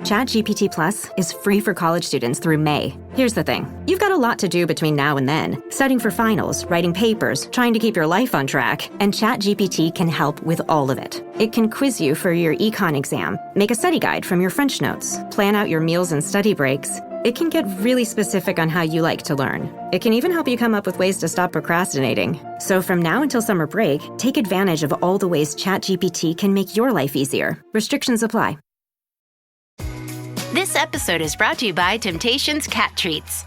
ChatGPT Plus is free for college students through May. Here's the thing. You've got a lot to do between now and then. Studying for finals, writing papers, trying to keep your life on track, and ChatGPT can help with all of it. It can quiz you for your econ exam, make a study guide from your French notes, plan out your meals and study breaks. It can get really specific on how you like to learn. It can even help you come up with ways to stop procrastinating. So from now until summer break, take advantage of all the ways ChatGPT can make your life easier. Restrictions apply. This episode is brought to you by Temptations Cat Treats.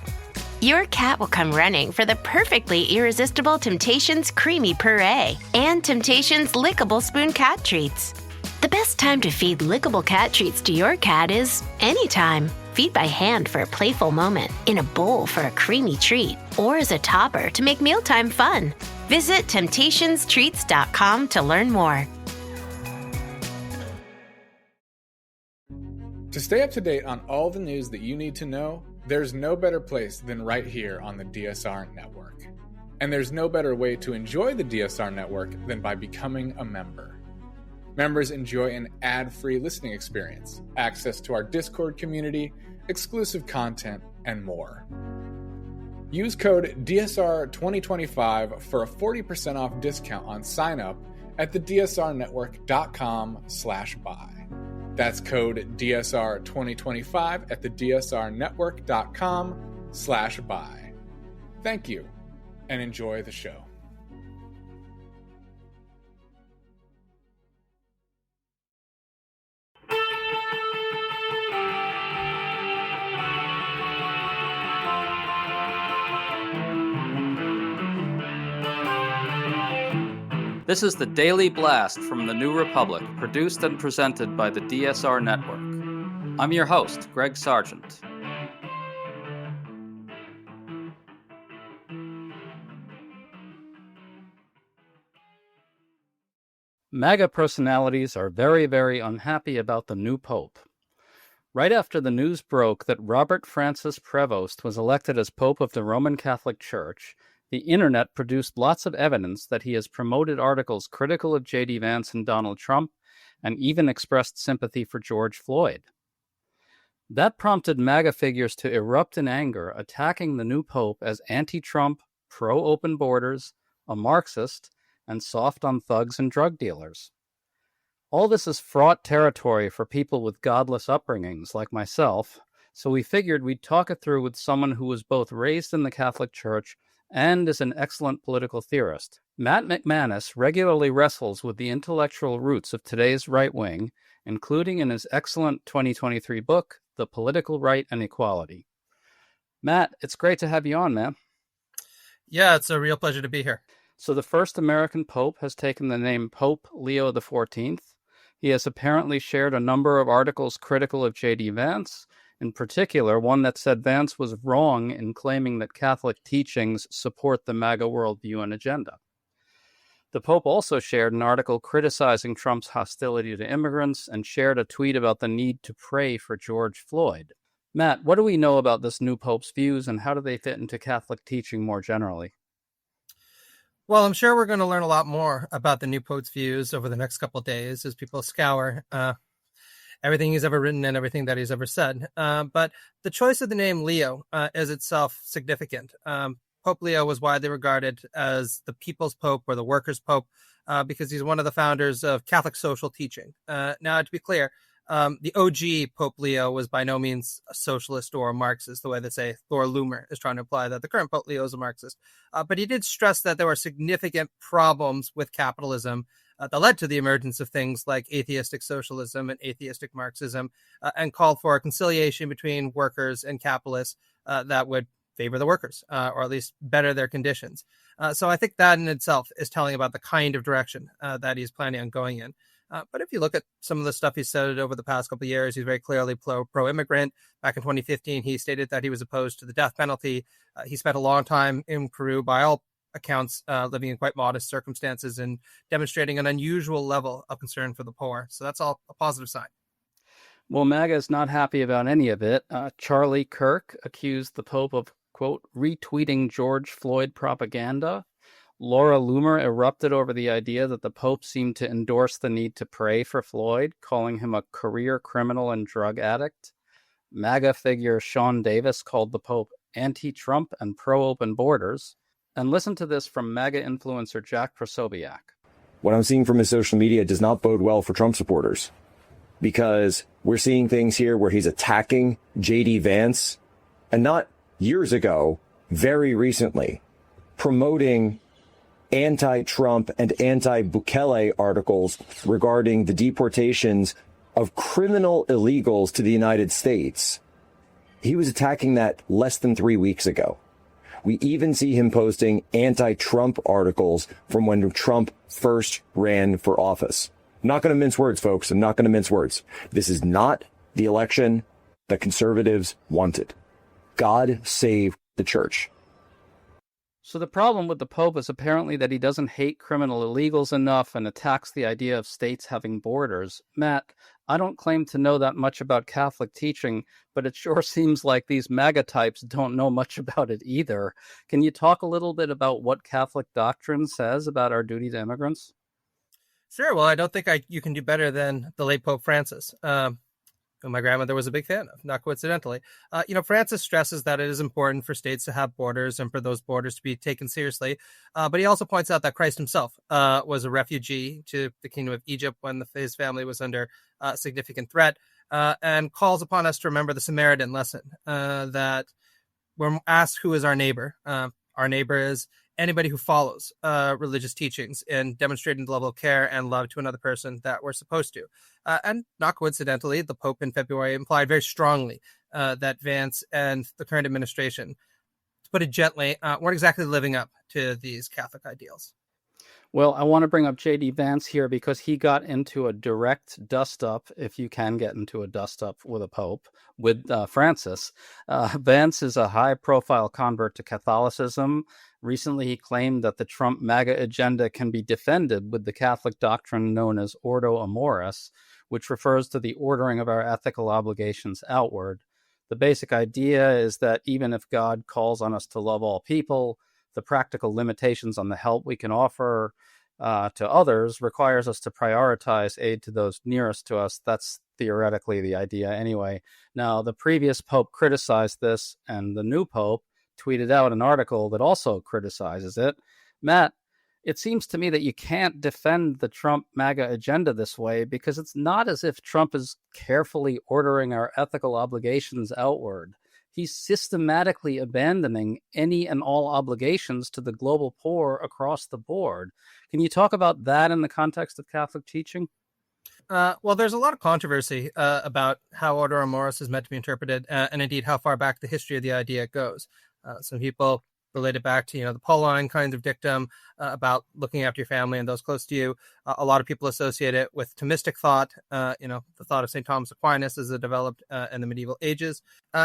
Your cat will come running for the perfectly irresistible Temptations Creamy Puree and Temptations Lickable Spoon Cat Treats. The best time to feed lickable cat treats to your cat is anytime. Feed by hand for a playful moment, in a bowl for a creamy treat, or as a topper to make mealtime fun. Visit TemptationsTreats.com to learn more. To stay up to date on all the news that you need to know, there's no better place than right here on the DSR Network. And there's no better way to enjoy the DSR Network than by becoming a member. Members enjoy an ad-free listening experience, access to our Discord community, exclusive content, and more. Use code DSR2025 for a 40% off discount on sign-up at thedsrnetwork.com/buy. That's code DSR2025 at thedsrnetwork.com/buy. Thank you, and enjoy the show. This is the Daily Blast from the New Republic, produced and presented by the DSR Network. I'm your host, Greg Sargent. MAGA personalities are very, very unhappy about the new Pope. Right after the news broke that Robert Francis Prevost was elected as Pope of the Roman Catholic Church, the internet produced lots of evidence that he has promoted articles critical of J.D. Vance and Donald Trump, and even expressed sympathy for George Floyd. That prompted MAGA figures to erupt in anger, attacking the new Pope as anti-Trump, pro-open borders, a Marxist, and soft on thugs and drug dealers. All this is fraught territory for people with godless upbringings like myself, so we figured we'd talk it through with someone who was both raised in the Catholic Church and is an excellent political theorist. Matt McManus regularly wrestles with the intellectual roots of today's right wing, including in his excellent 2023 book, The Political Right and Equality. Matt, it's great to have you on, man. Yeah, it's a real pleasure to be here. So the first American Pope has taken the name Pope Leo XIV. He has apparently shared a number of articles critical of J.D. Vance, in particular, one that said Vance was wrong in claiming that Catholic teachings support the MAGA worldview and agenda. The Pope also shared an article criticizing Trump's hostility to immigrants and shared a tweet about the need to pray for George Floyd. Matt, what do we know about this new Pope's views and how do they fit into Catholic teaching more generally? Well, I'm sure we're going to learn a lot more about the new Pope's views over the next couple of days as people scour everything he's ever written and everything that he's ever said. But the choice of the name Leo is itself significant. Pope Leo was widely regarded as the people's pope or the workers' pope because he's one of the founders of Catholic social teaching. Now, to be clear, the OG Pope Leo was by no means a socialist or a Marxist, the way that, say, Laura Loomer is trying to imply that the current Pope Leo is a Marxist. But he did stress that there were significant problems with capitalism that led to the emergence of things like atheistic socialism and atheistic Marxism, and called for a conciliation between workers and capitalists that would favor the workers, or at least better their conditions. So I think that in itself is telling about the kind of direction that he's planning on going in. But if you look at some of the stuff he said over the past couple of years, he's very clearly pro-immigrant. Back in 2015, he stated that he was opposed to the death penalty. He spent a long time in Peru, by all accounts, living in quite modest circumstances and demonstrating an unusual level of concern for the poor. So that's all a positive sign. Well, MAGA is not happy about any of it. Charlie Kirk accused the Pope of, quote, retweeting George Floyd propaganda. Laura Loomer erupted over the idea that the Pope seemed to endorse the need to pray for Floyd, calling him a career criminal and drug addict. MAGA figure Sean Davis called the Pope anti-Trump and pro-open borders. And listen to this from MAGA influencer Jack Prosobiec. What I'm seeing from his social media does not bode well for Trump supporters, because we're seeing things here where he's attacking J.D. Vance, and not years ago, very recently, promoting anti-Trump and anti-Bukele articles regarding the deportations of criminal illegals to the United States. He was attacking that less than 3 weeks ago. We even see him posting anti-Trump articles from when Trump first ran for office. I'm not going to mince words, folks. I'm not going to mince words. This is not the election that conservatives wanted. God save the church. So the problem with the Pope is apparently that he doesn't hate criminal illegals enough and attacks the idea of states having borders. Matt, I don't claim to know that much about Catholic teaching, but it sure seems like these MAGA types don't know much about it either. Can you talk a little bit about what Catholic doctrine says about our duty to immigrants? Sure. Well, I don't think you can do better than the late Pope Francis, who my grandmother was a big fan of, not coincidentally. Francis stresses that it is important for states to have borders and for those borders to be taken seriously. But he also points out that Christ himself was a refugee to the kingdom of Egypt when his family was under significant threat, and calls upon us to remember the Samaritan lesson, that we're asked who is our neighbor. Our neighbor is anybody who follows religious teachings and demonstrating the level of care and love to another person that we're supposed to. And not coincidentally, the Pope in February implied very strongly that Vance and the current administration, to put it gently, weren't exactly living up to these Catholic ideals. Well, I want to bring up J.D. Vance here because he got into a direct dust-up, if you can get into a dust-up with a pope, with Francis. Vance is a high-profile convert to Catholicism. Recently, he claimed that the Trump MAGA agenda can be defended with the Catholic doctrine known as Ordo Amoris, which refers to the ordering of our ethical obligations outward. The basic idea is that even if God calls on us to love all people, the practical limitations on the help we can offer to others requires us to prioritize aid to those nearest to us. That's theoretically the idea anyway. Now, the previous pope criticized this, and the new pope tweeted out an article that also criticizes it. Matt, it seems to me that you can't defend the Trump MAGA agenda this way because it's not as if Trump is carefully ordering our ethical obligations outward. He's systematically abandoning any and all obligations to the global poor across the board. Can you talk about that in the context of Catholic teaching? Well, there's a lot of controversy about how Ordo Amoris is meant to be interpreted, and indeed how far back the history of the idea goes. Some people relate it back to, the Pauline kind of dictum about looking after your family and those close to you. A lot of people associate it with Thomistic thought, the thought of St. Thomas Aquinas as it developed in the medieval ages.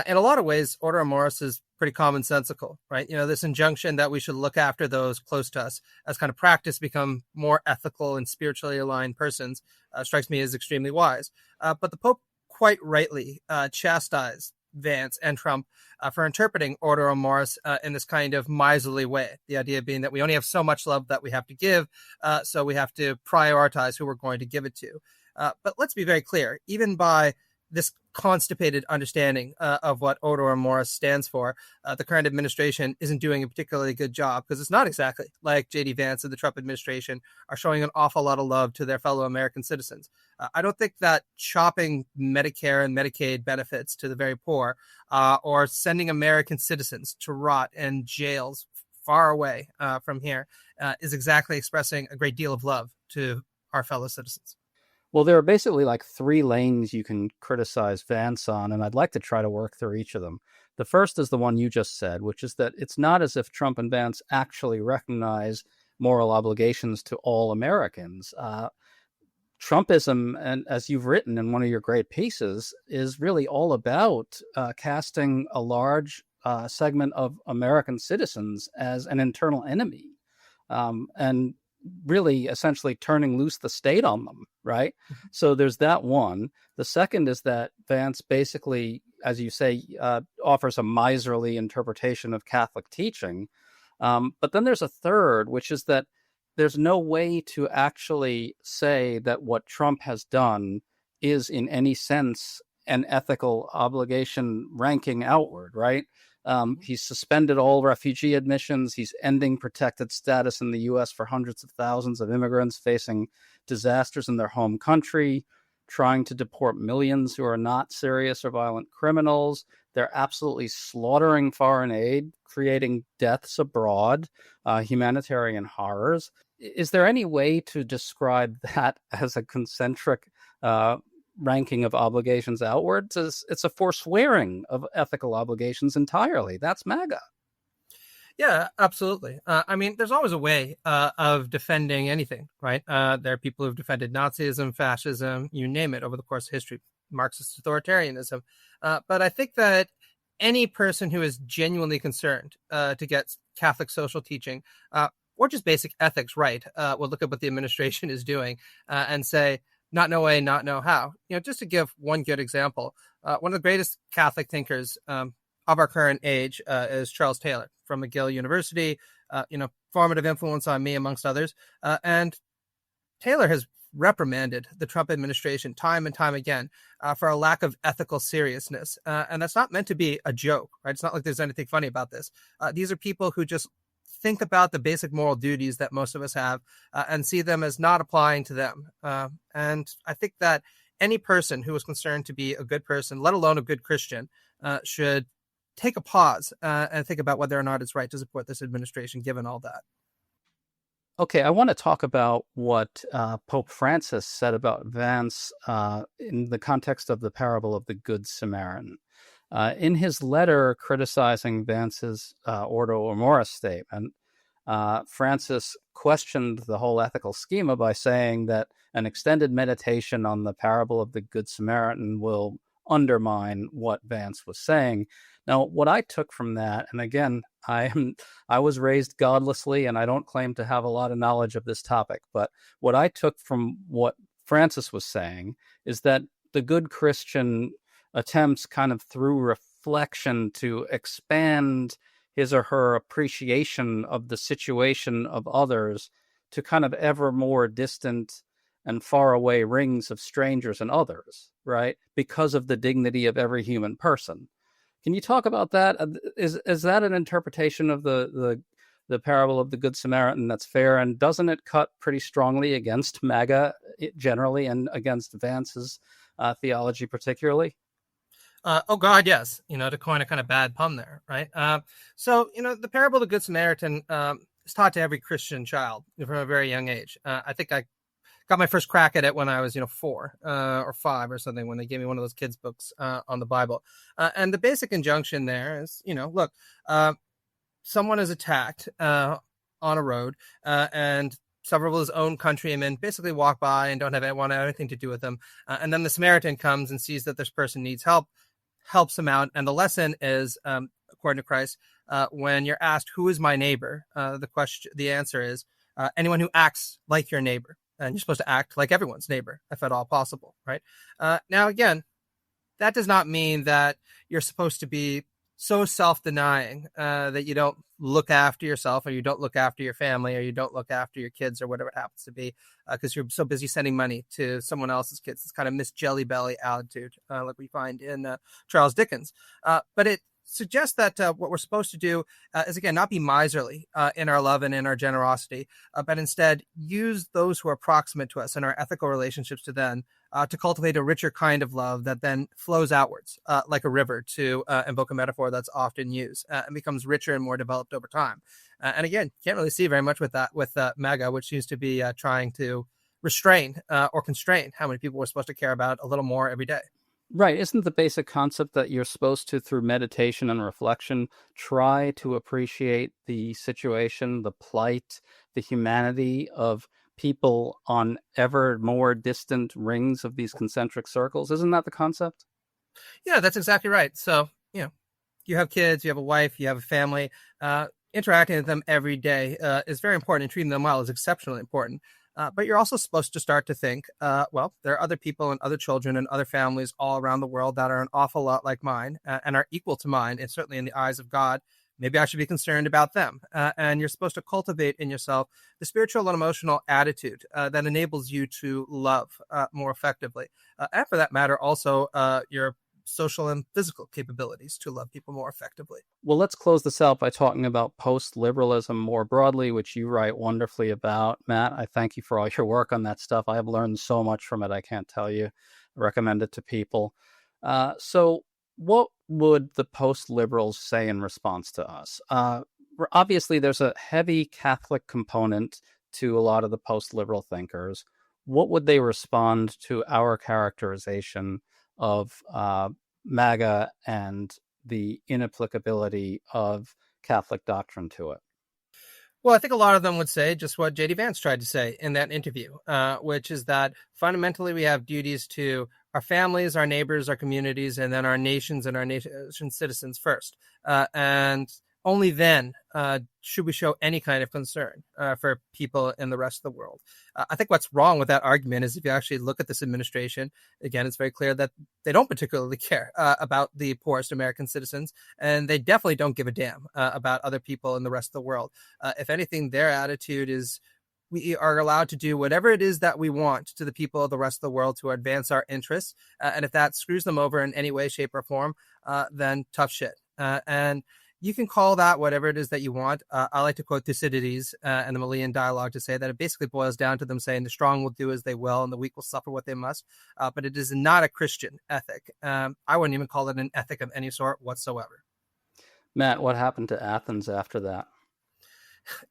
In a lot of ways, Ordo Amoris is pretty commonsensical, right? This injunction that we should look after those close to us as kind of practice become more ethical and spiritually aligned persons strikes me as extremely wise. But the Pope quite rightly chastised Vance and Trump for interpreting Ordo Amoris in this kind of miserly way. The idea being that we only have so much love that we have to give, so we have to prioritize who we're going to give it to. But let's be very clear, even by this constipated understanding of what Ordo Amoris stands for, the current administration isn't doing a particularly good job, because it's not exactly like J.D. Vance and the Trump administration are showing an awful lot of love to their fellow American citizens. I don't think that chopping Medicare and Medicaid benefits to the very poor or sending American citizens to rot in jails far away from here is exactly expressing a great deal of love to our fellow citizens. Well, there are basically like three lanes you can criticize Vance on, and I'd like to try to work through each of them. The first is the one you just said, which is that it's not as if Trump and Vance actually recognize moral obligations to all Americans. Trumpism, and as you've written in one of your great pieces, is really all about casting a large segment of American citizens as an internal enemy. And really essentially turning loose the state on them, right? Mm-hmm. So there's that one. The second is that Vance basically, as you say, offers a miserly interpretation of Catholic teaching. But then there's a third, which is that there's no way to actually say that what Trump has done is in any sense an ethical obligation ranking outward, right? He's suspended all refugee admissions. He's ending protected status in the U.S. for hundreds of thousands of immigrants facing disasters in their home country, trying to deport millions who are not serious or violent criminals. They're absolutely slaughtering foreign aid, creating deaths abroad, humanitarian horrors. Is there any way to describe that as a concentric ranking of obligations outwards? It's a forswearing of ethical obligations entirely. That's MAGA. Yeah, absolutely. I mean, there's always a way of defending anything, right? There are people who've defended Nazism, fascism, you name it, over the course of history, Marxist authoritarianism. But I think that any person who is genuinely concerned to get Catholic social teaching or just basic ethics right will look at what the administration is doing and say, not no way, not no how. Just to give one good example, one of the greatest Catholic thinkers of our current age is Charles Taylor from McGill University, formative influence on me, amongst others. And Taylor has reprimanded the Trump administration time and time again for a lack of ethical seriousness. And that's not meant to be a joke, right? It's not like there's anything funny about this. These are people who just think about the basic moral duties that most of us have and see them as not applying to them. And I think that any person who is concerned to be a good person, let alone a good Christian, should take a pause and think about whether or not it's right to support this administration, given all that. Okay, I want to talk about what Pope Francis said about Vance in the context of the parable of the Good Samaritan. In his letter criticizing Vance's Ordo Amoris statement, Francis questioned the whole ethical schema by saying that an extended meditation on the parable of the Good Samaritan will undermine what Vance was saying. Now, what I took from that, and again, I was raised godlessly, and I don't claim to have a lot of knowledge of this topic, but what I took from what Francis was saying is that the good Christian attempts kind of through reflection to expand his or her appreciation of the situation of others to kind of ever more distant and far away rings of strangers and others, right? Because of the dignity of every human person. Can you talk about that? Is that an interpretation of the parable of the Good Samaritan that's fair? And doesn't it cut pretty strongly against MAGA generally and against Vance's theology particularly? Oh God, yes. To coin a kind of bad pun there, right? So the parable of the Good Samaritan is taught to every Christian child from a very young age. I think I got my first crack at it when I was 4 or 5 or something, when they gave me one of those kids' books on the Bible. And the basic injunction there is, look, someone is attacked on a road and several of his own countrymen basically walk by and don't want anything to do with them. And then the Samaritan comes and sees that this person needs help, helps him out. And the lesson is, according to Christ, when you're asked, who is my neighbor? The answer is anyone who acts like your neighbor. And you're supposed to act like everyone's neighbor, if at all possible, right? Now, again, that does not mean that you're supposed to be so self-denying that you don't look after yourself, or you don't look after your family, or you don't look after your kids, or whatever it happens to be, because you're so busy sending money to someone else's kids. It's kind of Miss Jelly Belly attitude, like we find in Charles Dickens. But it suggests that what we're supposed to do is, again, not be miserly in our love and in our generosity, but instead use those who are proximate to us and our ethical relationships to them to cultivate a richer kind of love that then flows outwards like a river, to invoke a metaphor that's often used, and becomes richer and more developed over time. And again, can't really see very much with that with MAGA, which seems to be trying to restrain or constrain how many people we're supposed to care about a little more every day. Right. Isn't the basic concept that you're supposed to, through meditation and reflection, try to appreciate the situation, the plight, the humanity of people on ever more distant rings of these concentric circles? Isn't that the concept? Yeah, that's exactly right. So, you have kids, you have a wife, you have a family, interacting with them every day is very important, and treating them well is exceptionally important. But you're also supposed to start to think, well, there are other people and other children and other families all around the world that are an awful lot like mine and are equal to mine, and certainly in the eyes of God, maybe I should be concerned about them. And you're supposed to cultivate in yourself the spiritual and emotional attitude that enables you to love more effectively. And for that matter, also your social and physical capabilities to love people more effectively. Well, let's close this out by talking about post-liberalism more broadly, which you write wonderfully about. Matt, I thank you for all your work on that stuff. I have learned so much from it, I can't tell you. I recommend it to people. So what would the post-liberals say in response to us? Obviously, there's a heavy Catholic component to a lot of the post-liberal thinkers. What would they respond to our characterization of MAGA and the inapplicability of Catholic doctrine to it? Well, I think a lot of them would say just what J.D. Vance tried to say in that interview, which is that fundamentally we have duties to our families, our neighbors, our communities, and then our nations and our nation citizens first. And only then should we show any kind of concern for people in the rest of the world. I think what's wrong with that argument is if you actually look at this administration, again, it's very clear that they don't particularly care about the poorest American citizens, and they definitely don't give a damn about other people in the rest of the world. If anything, their attitude is we are allowed to do whatever it is that we want to the people of the rest of the world to advance our interests. And if that screws them over in any way, shape, or form, then tough shit. And you can call that whatever it is that you want. I like to quote Thucydides and the Melian dialogue to say that it basically boils down to them saying the strong will do as they will and the weak will suffer what they must. But it is not a Christian ethic. I wouldn't even call it an ethic of any sort whatsoever. Matt, what happened to Athens after that?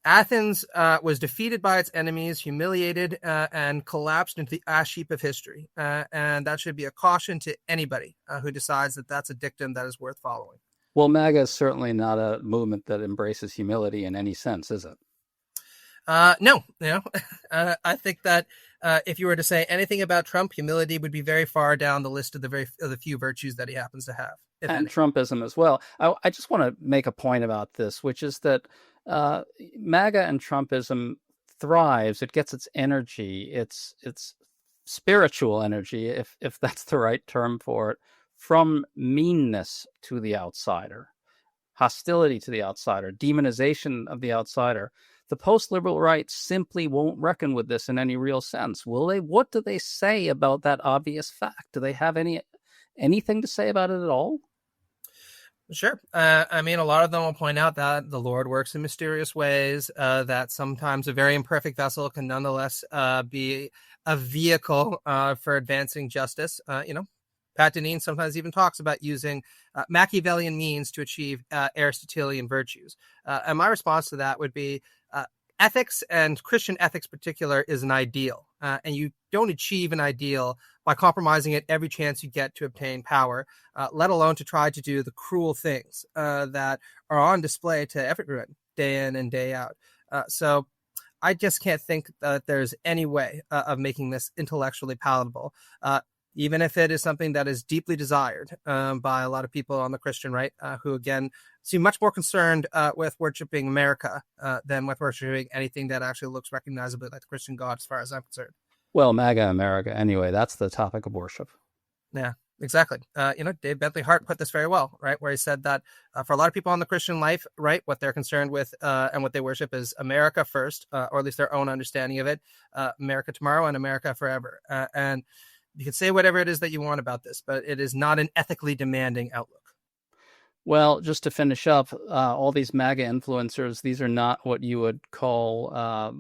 Athens was defeated by its enemies, humiliated, and collapsed into the ash heap of history. And that should be a caution to anybody who decides that that's a dictum that is worth following. Well, MAGA is certainly not a movement that embraces humility in any sense, is it? No. I think that if you were to say anything about Trump, humility would be very far down the list of the few virtues that he happens to have. And Trumpism as well. I just want to make a point about this, which is that MAGA and Trumpism thrives. It gets its energy, its spiritual energy, if that's the right term for it, from meanness to the outsider, hostility to the outsider, demonization of the outsider. The post-liberal right simply won't reckon with this in any real sense, will they? What do they say about that obvious fact? Do they have anything to say about it at all? Sure. I mean, a lot of them will point out that the Lord works in mysterious ways, that sometimes a very imperfect vessel can nonetheless be a vehicle for advancing justice. Pat Deneen sometimes even talks about using Machiavellian means to achieve Aristotelian virtues. And my response to that would be ethics, and Christian ethics in particular, is an ideal. And you don't achieve an ideal by compromising it every chance you get to obtain power, let alone to try to do the cruel things that are on display to everyone day in and day out. So I just can't think that there's any way of making this intellectually palatable. Even if it is something that is deeply desired by a lot of people on the Christian right, who, again, seem much more concerned with worshiping America than with worshiping anything that actually looks recognizably like the Christian God, as far as I'm concerned. Well, MAGA America, anyway, that's the topic of worship. Yeah, exactly. Dave Bentley Hart put this very well, right, where he said that for a lot of people on the Christian life, right, what they're concerned with and what they worship is America first, or at least their own understanding of it, America tomorrow and America forever. And you can say whatever it is that you want about this, but it is not an ethically demanding outlook. Well, just to finish up, all these MAGA influencers, these are not what you would call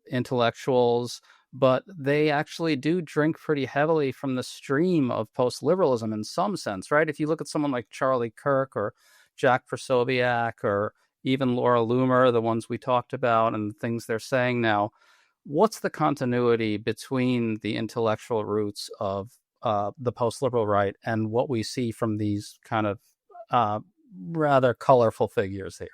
intellectuals, but they actually do drink pretty heavily from the stream of post-liberalism in some sense, right? If you look at someone like Charlie Kirk or Jack Posobiec or even Laura Loomer, the ones we talked about and the things they're saying now, what's the continuity between the intellectual roots of the post-liberal right and what we see from these kind of rather colorful figures here?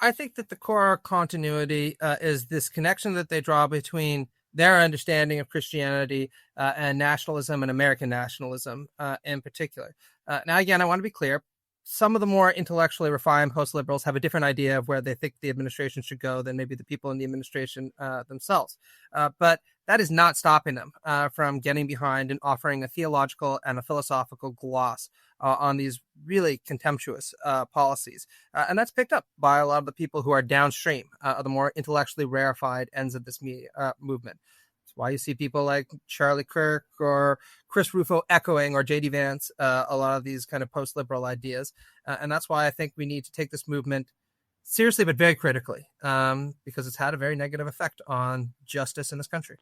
I think that the core continuity is this connection that they draw between their understanding of Christianity and nationalism and American nationalism in particular. Now, again, I want to be clear. Some of the more intellectually refined post-liberals have a different idea of where they think the administration should go than maybe the people in the administration themselves. But that is not stopping them from getting behind and offering a theological and a philosophical gloss on these really contemptuous policies. And that's picked up by a lot of the people who are downstream of the more intellectually rarefied ends of this movement. That's why you see people like Charlie Kirk or Chris Rufo echoing, or J.D. Vance, a lot of these kind of post-liberal ideas. And that's why I think we need to take this movement seriously, but very critically, because it's had a very negative effect on justice in this country.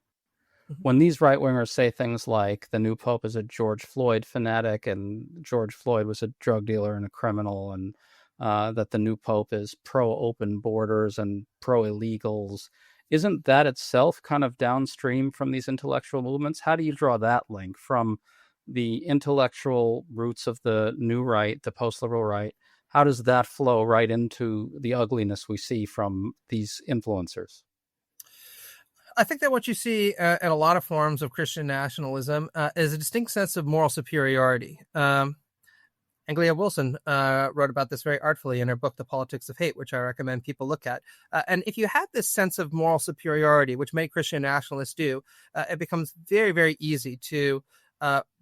When these right-wingers say things like the new pope is a George Floyd fanatic and George Floyd was a drug dealer and a criminal, and that the new pope is pro-open borders and pro-illegals, isn't that itself kind of downstream from these intellectual movements? How do you draw that link from the intellectual roots of the new right, the post-liberal right? How does that flow right into the ugliness we see from these influencers? I think that what you see in a lot of forms of Christian nationalism is a distinct sense of moral superiority. Anglia Wilson wrote about this very artfully in her book, The Politics of Hate, which I recommend people look at. And if you have this sense of moral superiority, which many Christian nationalists do, it becomes very, very easy to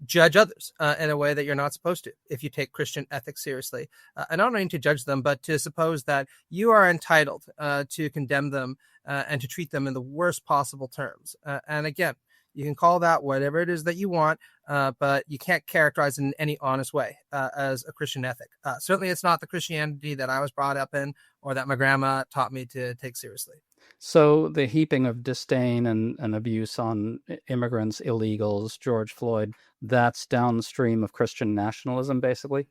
judge others in a way that you're not supposed to if you take Christian ethics seriously. And not only to judge them, but to suppose that you are entitled to condemn them and to treat them in the worst possible terms. And again, you can call that whatever it is that you want, but you can't characterize it in any honest way as a Christian ethic. Certainly it's not the Christianity that I was brought up in or that my grandma taught me to take seriously. So the heaping of disdain and abuse on immigrants, illegals, George Floyd, that's downstream of Christian nationalism, basically?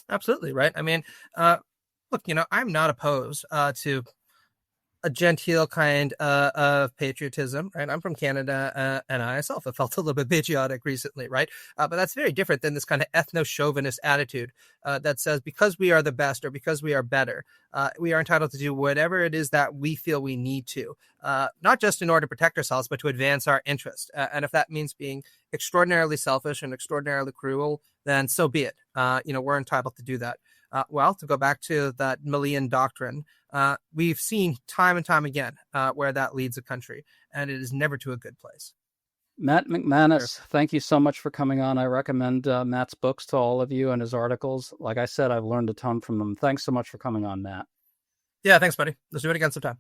Absolutely, right? I mean, look, I'm not opposed to a genteel kind of patriotism, right? I'm from Canada, and I myself have felt a little bit patriotic recently, right? But that's very different than this kind of ethno-chauvinist attitude that says because we are the best or because we are better, we are entitled to do whatever it is that we feel we need to, not just in order to protect ourselves, but to advance our interest. And if that means being extraordinarily selfish and extraordinarily cruel, then so be it. We're entitled to do that. Well, to go back to that Millian doctrine, we've seen time and time again where that leads a country, and it is never to a good place. Matt McManus, thank you so much for coming on. I recommend Matt's books to all of you and his articles. Like I said, I've learned a ton from them. Thanks so much for coming on, Matt. Yeah, thanks, buddy. Let's do it again sometime.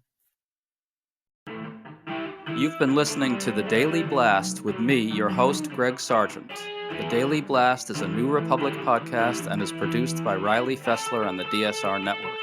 You've been listening to The Daily Blast with me, your host, Greg Sargent. The Daily Blast is a New Republic podcast and is produced by Riley Fessler and the DSR Network.